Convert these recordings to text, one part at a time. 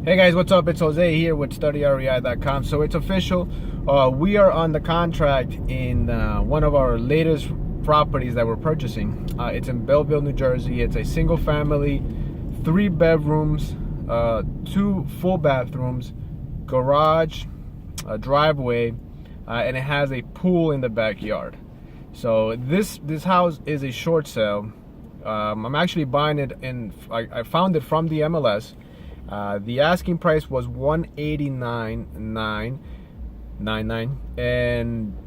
Hey guys, what's up? It's Jose here with StudyR.E.I.com. So it's official. We are on the contract in one of our latest properties that we're purchasing. It's in Belleville, New Jersey. It's a single family, 3 bedrooms, 2 full bathrooms, garage, a driveway, and it has a pool in the backyard. So this house is a short sale. I'm actually buying it I found it from the MLS. The asking price was $189,999, and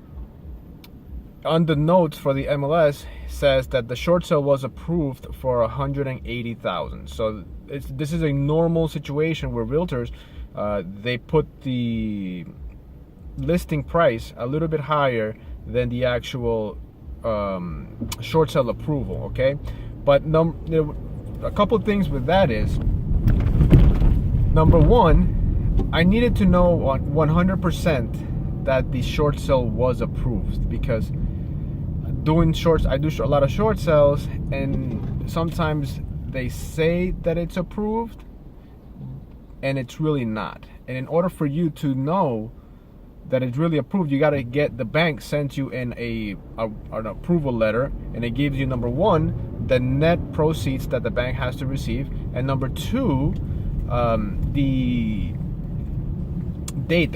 on the notes for the MLS says that the short sale was approved for $180,000. So this is a normal situation where realtors they put the listing price a little bit higher than the actual short sale approval. Okay, but a couple things with that is, number one, I needed to know 100% that the short sale was approved, because I do a lot of short sales, and sometimes they say that it's approved and it's really not. And in order for you to know that it's really approved, you got to get the bank sent you in an approval letter, and it gives you, number one, the net proceeds that the bank has to receive, and number two, the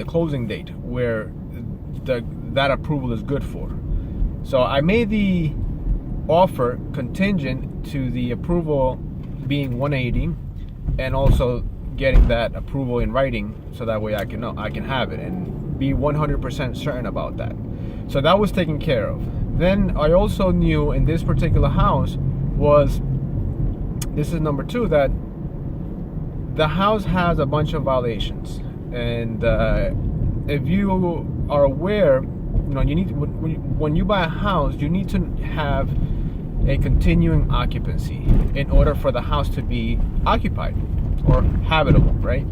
closing date where that approval is good for. So I made the offer contingent to the approval being 180, and also getting that approval in writing, so that way I can have it and be 100% certain about that. So that was taken care of. Then I also knew in this particular house this is number two, that the house has a bunch of violations, and if you are aware, you need when you buy a house, you need to have a continuing occupancy in order for the house to be occupied or habitable, right?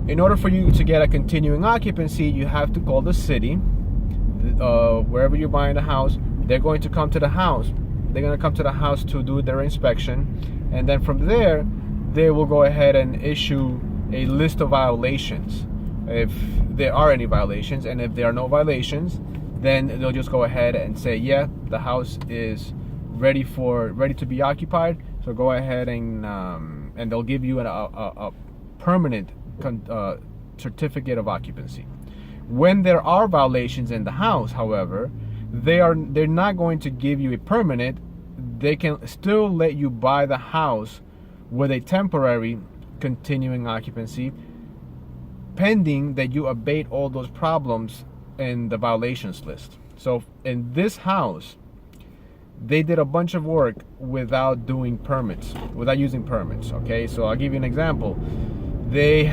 In order for you to get a continuing occupancy, you have to call the city. Wherever you're buying the house, they're going to come to the house. They're going to come to the house to do their inspection, and then from there, they will go ahead and issue a list of violations, if there are any violations. And if there are no violations, then they'll just go ahead and say, yeah, the house is ready to be occupied. So go ahead and they'll give you a permanent certificate of occupancy. When there are violations in the house, however, they're not going to give you a permanent. They can still let you buy the house with a temporary continuing occupancy, pending that you abate all those problems in the violations list. So in this house, they did a bunch of work without using permits. Okay, so I'll give you an example. They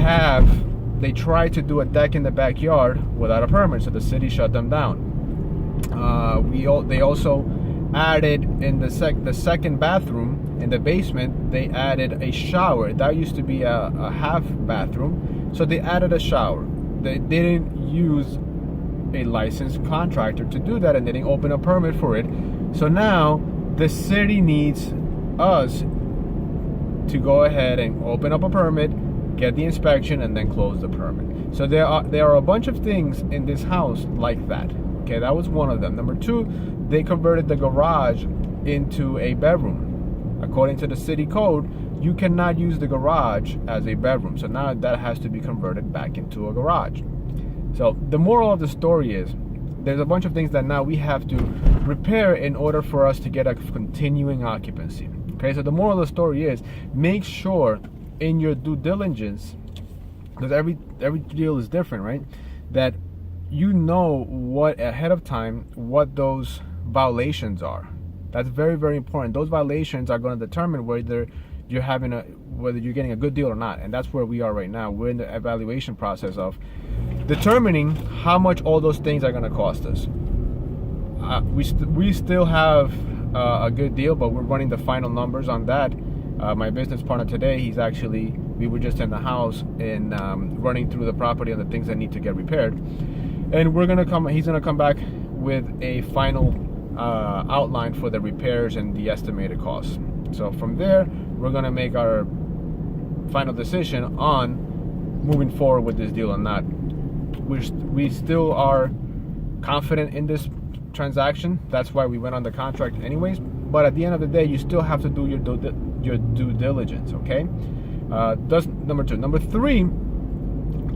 tried to do a deck in the backyard without a permit, so the city shut them down. They also added in the second bathroom in the basement, they added a shower. That used to be a half bathroom, so they added a shower. They didn't use a licensed contractor to do that, and they didn't open a permit for it. So now the city needs us to go ahead and open up a permit, get the inspection, and then close the permit. So there are a bunch of things in this house like that. Okay, that was one of them. Number two, they converted the garage into a bedroom. According to the city code, you cannot use the garage as a bedroom. So now that has to be converted back into a garage. So the moral of the story is, there's a bunch of things that now we have to repair in order for us to get a continuing occupancy. Okay, so the moral of the story is, make sure in your due diligence, because every deal is different, right? That you know ahead of time what those violations are. That's very, very important. Those violations are going to determine whether you're getting a good deal or not. And that's where we are right now. We're in the evaluation process of determining how much all those things are going to cost us. We still have a good deal, but we're running the final numbers on that. My business partner today, we were just in the house and running through the property and the things that need to get repaired. And he's gonna come back with a final outline for the repairs and the estimated costs. So from there, we're gonna make our final decision on moving forward with this deal or not. We still are confident in this transaction. That's why we went on the contract anyways. But at the end of the day, you still have to do your due diligence, okay? That's number 2. Number 3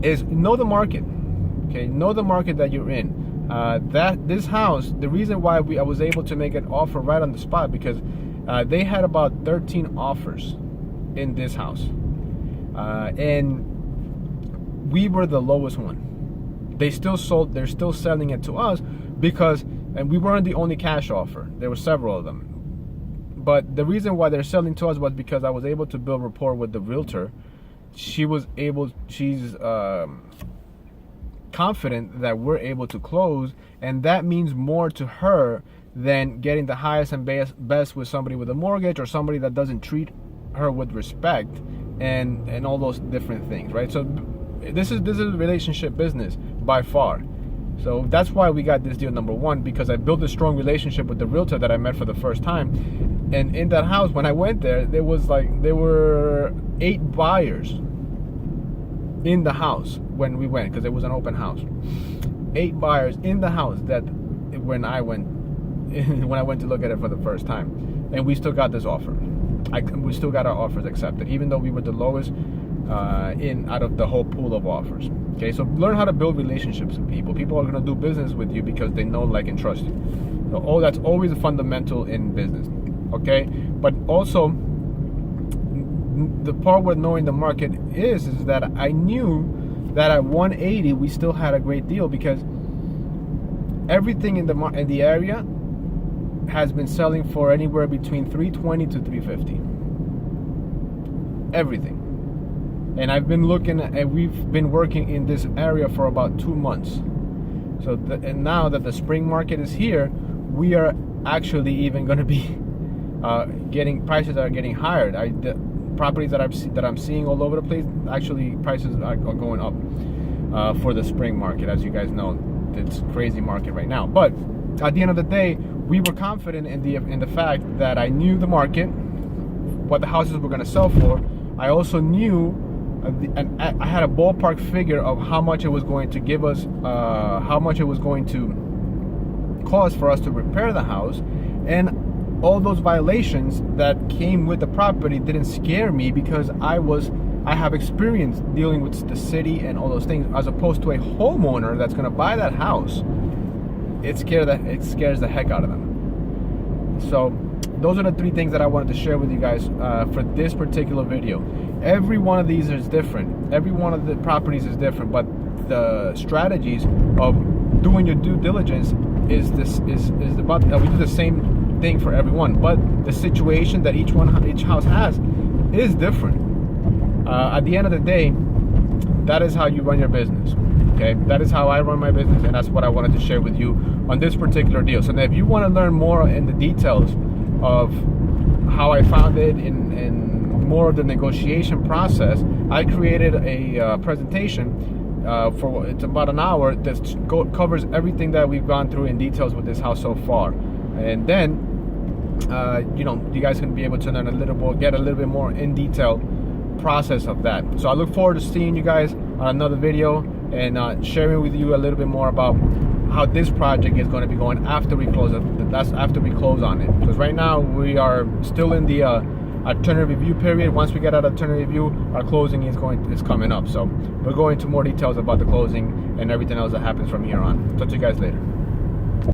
is know the market, okay? Know the market that you're in. This house, the reason why I was able to make an offer right on the spot, because they had about 13 offers in this house, and we were the lowest one. They're still selling it to us and we weren't the only cash offer. There were several of them. But the reason why they're selling to us was because I was able to build rapport with the realtor. She's confident that we're able to close, and that means more to her than getting the highest and best with somebody with a mortgage or somebody that doesn't treat her with respect and all those different things, right? So this is a relationship business by far. So that's why we got this deal, number 1, because I built a strong relationship with the realtor that I met for the first time. And in that house, when I went there were 8 buyers in the house when we went, because it was an open house. 8 buyers in the house that when I went to look at it for the first time, and we still got this offer. We still got our offers accepted, even though we were the lowest out of the whole pool of offers. Okay, so learn how to build relationships with people. People are going to do business with you because they know, like, and trust you. So that's always a fundamental in business. Okay, but also the part with knowing the market is that I knew that at 180 we still had a great deal, because everything in the area has been selling for anywhere between 320 to 350. Everything. And I've been looking and we've been working in this area for about 2 months. So and now that the spring market is here, we are actually even going to be prices are getting higher. The properties that I'm seeing all over the place, actually prices are going up for the spring market. As you guys know, it's crazy market right now. But at the end of the day, we were confident in the fact that I knew the market, what the houses were going to sell for. I also knew, and I had a ballpark figure of how much it was going to give us, how much it was going to cost for us to repair the house. And all those violations that came with the property didn't scare me, because I have experience dealing with the city and all those things, as opposed to a homeowner that's going to buy that house. It scares the heck out of them. So those are the 3 things that I wanted to share with you guys for this particular video. Every one of these is different. Every one of the properties is different, but the strategies of doing your due diligence is about, we do the same thing for everyone, but the situation that each house has is different. At the end of the day, that is how you run your business. Okay, that is how I run my business, and that's what I wanted to share with you on this particular deal. So now, if you want to learn more in the details of how I found it and more of the negotiation process, I created a presentation it's about an hour that covers everything that we've gone through in details with this house so far. And then you guys can be able to learn get a little bit more in detail process of that. So I look forward to seeing you guys on another video and sharing with you a little bit more about how this project is going to be going after we close it. That's after we close on it, because right now we are still in the alternative review period. Once we get out of alternative review, our closing is coming up. So we'll go into more details about the closing and everything else that happens from here on. Talk to you guys later.